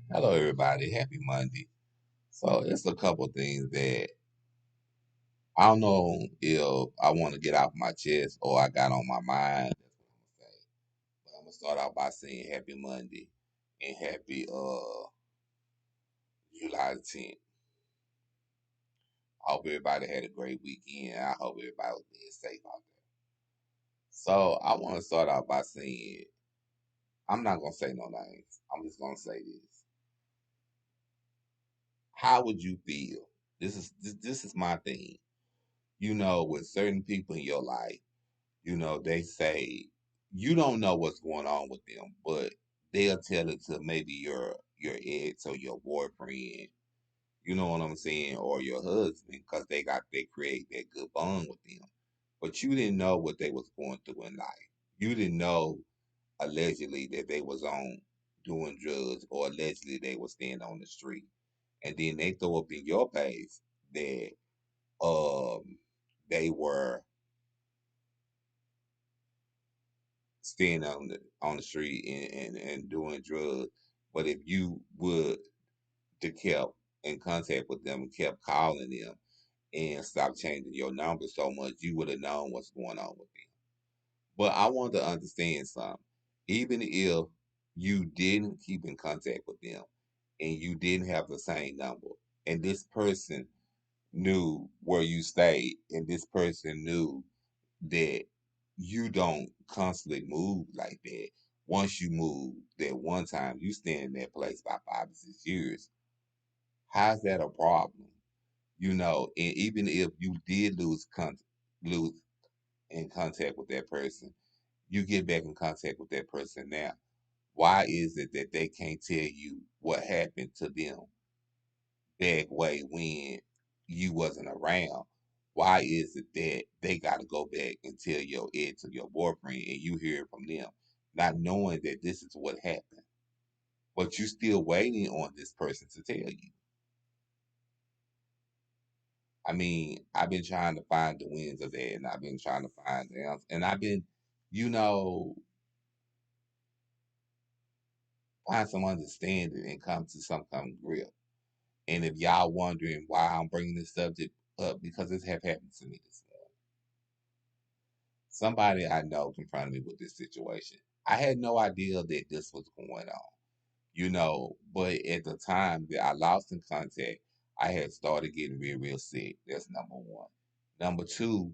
Hello, everybody. Happy Monday. So, it's a couple things that I don't know if I want to get off my chest or I got on my mind. That's what I'm gonna say. But I'm gonna start out by saying Happy Monday and Happy July the 10th. I hope everybody had a great weekend. I hope everybody was being safe out there. So, I want to start out by saying I'm not gonna say no names. I'm just gonna say this. How would you feel? This is my thing. With certain people in your life. They say you don't know what's going on with them, but they'll tell it to maybe your ex or your boyfriend, you know what I'm saying, or your husband, because they create that good bond with them. But you didn't know what they was going through in life. You didn't know allegedly that they was on doing drugs or allegedly they was staying on the street. And then they throw up in your face that they were staying on the street and doing drugs. But if you would to kept in contact with them and kept calling them and stop changing your number so much, you would have known what's going on with them. But I want to understand something. Even if you didn't keep in contact with them and you didn't have the same number, and this person knew where you stayed, and this person knew that you don't constantly move like that. Once you move that one time, you stay in that place by 5 to 6 years. How's that a problem? And even if you did lose in contact with that person, you get back in contact with that person now. Why is it that they can't tell you what happened to them that way when you wasn't around? Why is it that they got to go back and tell your ex or your boyfriend and you hear it from them, not knowing that this is what happened, but you still waiting on this person to tell you? I mean, I've been trying to find the wins of that, and I've been trying to find them, and I've been, you know, find some understanding and come to some kind of grip. And if y'all wondering why I'm bringing this subject up, because this have happened to me this morning. Somebody I know confronted me with this situation. I had no idea that this was going on, but at the time that I lost in contact, I had started getting real, real sick. That's number one. Number two,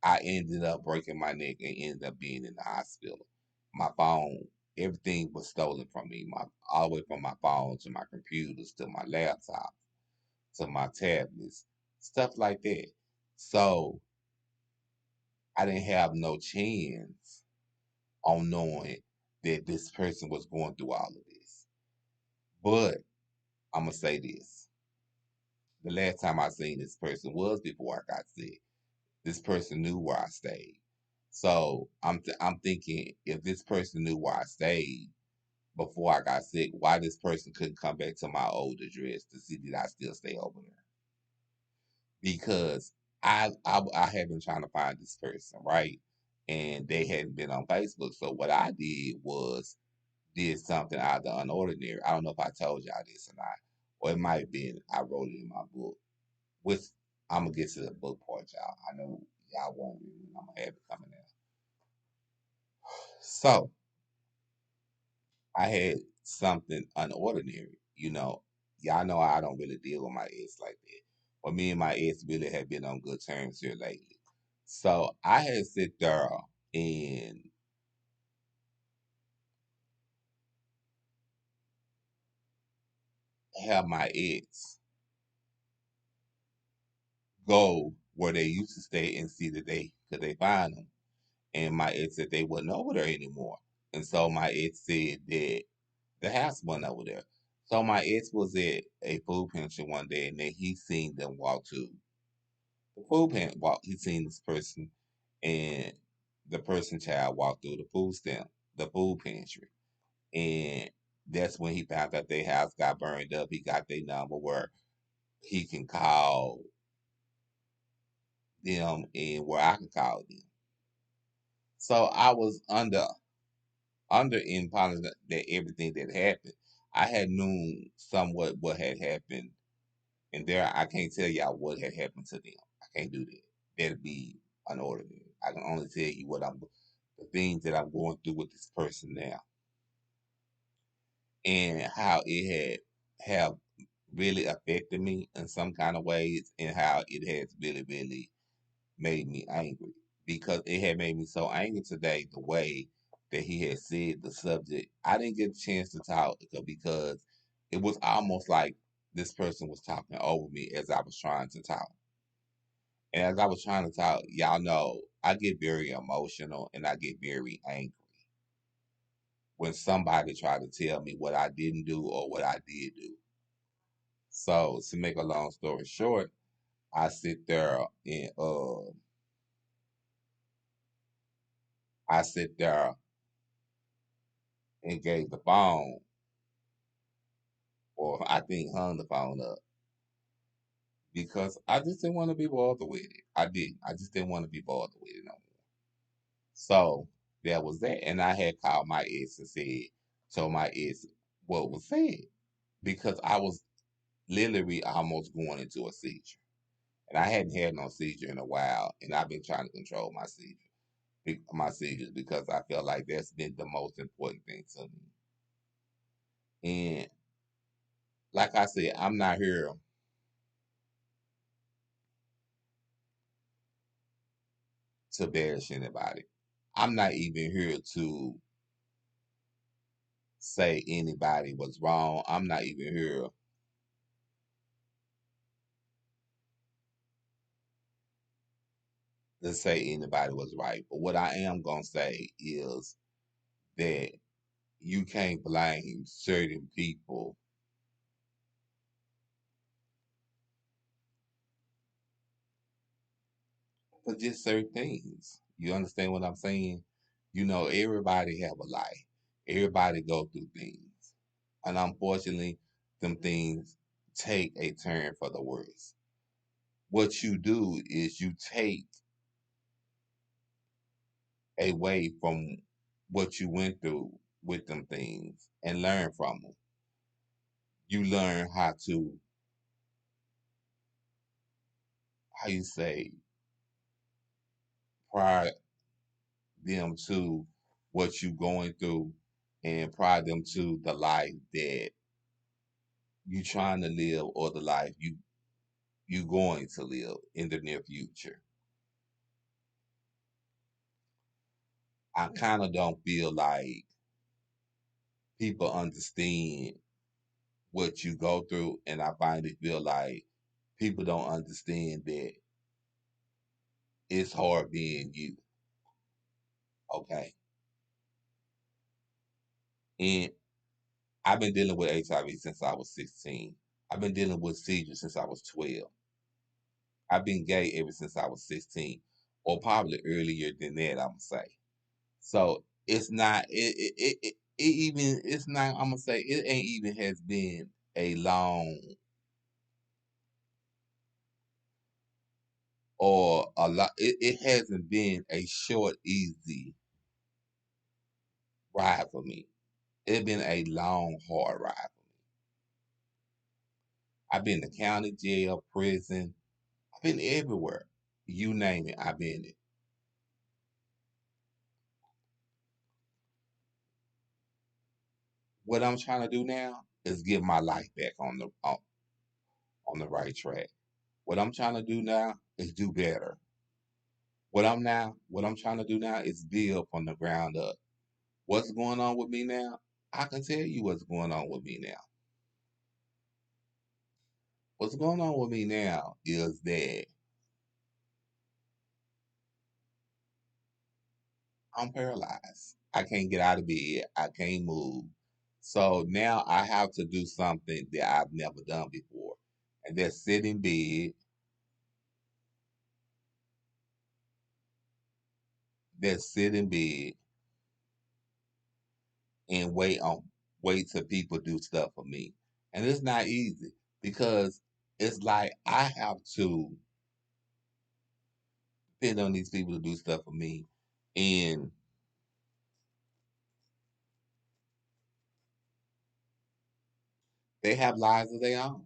I ended up breaking my neck and ended up being in the hospital. My phone, everything was stolen from me. All the way from my phone to my computers to my laptop to my tablets, stuff like that. So I didn't have no chance on knowing that this person was going through all of this. But I'm gonna say this: the last time I seen this person was before I got sick. This person knew where I stayed, so I'm thinking if this person knew where I stayed before I got sick, why this person couldn't come back to my old address to see that I still stay over there? Because I had been trying to find this person, right? And they hadn't been on Facebook. So what I did was did something out of the unordinary. I don't know if I told y'all this or not, or it might have been I wrote it in my book. Which I'm gonna get to the book part, y'all. I know y'all wondering when I'm gonna have it coming out. So I had something unordinary. Y'all know I don't really deal with my ex like that. But me and my ex really have been on good terms here lately. So I had sit there and have my ex go where they used to stay and see that they could they find them. And my ex said they wasn't over there anymore. And so my ex said that the house wasn't over there. So my ex was at a food pantry one day and then he seen them walk to the food pantry. He seen this person and the person child walked through the food pantry. And that's when he found out their house got burned up. He got their number where he can call them and where I can call them. So I was under in upon that everything that happened. I had known somewhat what had happened, and there I can't tell y'all what had happened to them. I can't do that. That'd be unordinary. I can only tell you the things that I'm going through with this person now, and how it have really affected me in some kind of ways, and how it has really, really made me angry, because it had made me so angry today the way that he had said the subject. I didn't get a chance to talk because it was almost like this person was talking over me as I was trying to talk. And as I was trying to talk, y'all know I get very emotional and I get very angry when somebody tried to tell me what I didn't do or what I did do. So to make a long story short, I sit there and I sit there and gave the phone, or I think hung the phone up, because I just didn't want to be bothered with it. I didn't. I just didn't want to be bothered with it no more. So that was that. And I had called my ex and told my ex what was said, because I was literally almost going into a seizure. And I hadn't had no seizure in a while, and I've been trying to control my seizures, because I felt like that's been the most important thing to me. And like I said, I'm not here to bash anybody. I'm not even here to say anybody was wrong. I'm not even here to say anybody was right. But what I am going to say is that you can't blame certain people for just certain things. You understand what I'm saying? You know, everybody have a life. Everybody go through things. And unfortunately, them things take a turn for the worse. What you do is you take away from what you went through with them things and learn from them. You learn how you say, prior them to what you going through, and prior them to the life that you trying to live, or the life you going to live in the near future. I kind of don't feel like people understand what you go through, and I finally feel like people don't understand that it's hard being you. Okay. And I've been dealing with HIV since I was 16. I've been dealing with seizures since I was 12. I've been gay ever since I was 16, or probably earlier than that, I'm gonna say. So it's not it even it's not I'm gonna say it ain't even has been a long, or a lot, it hasn't been a short, easy ride for me. It's been a long, hard ride for me. I've been to county jail, prison. I've been everywhere. You name it, I've been it. What I'm trying to do now is get my life back on the right track. What I'm trying to do now is do better. What I'm trying to do now is build from the ground up. What's going on with me now? I can tell you what's going on with me now. What's going on with me now is that I'm paralyzed. I can't get out of bed. I can't move. So now I have to do something that I've never done before. And that's sit in bed, that's sit in bed and wait till people do stuff for me. And it's not easy, because it's like I have to depend on these people to do stuff for me. And They have lives of their own.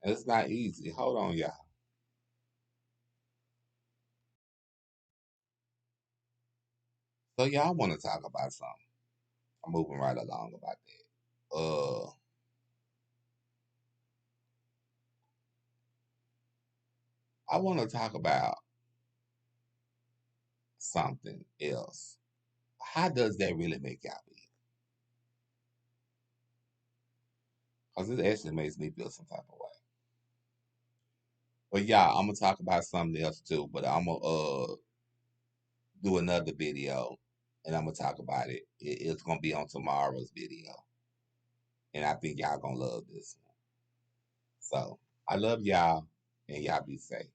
And it's not easy. Hold on, y'all. So y'all want to talk about something. I'm moving right along about that. I want to talk about something else. How does that really make y'all feel? Because it actually makes me feel some type of way. But yeah, I'm gonna talk about something else too. But I'm gonna do another video, and I'm gonna talk about it. It's gonna be on tomorrow's video, and I think y'all gonna love this one. So I love y'all, and y'all be safe.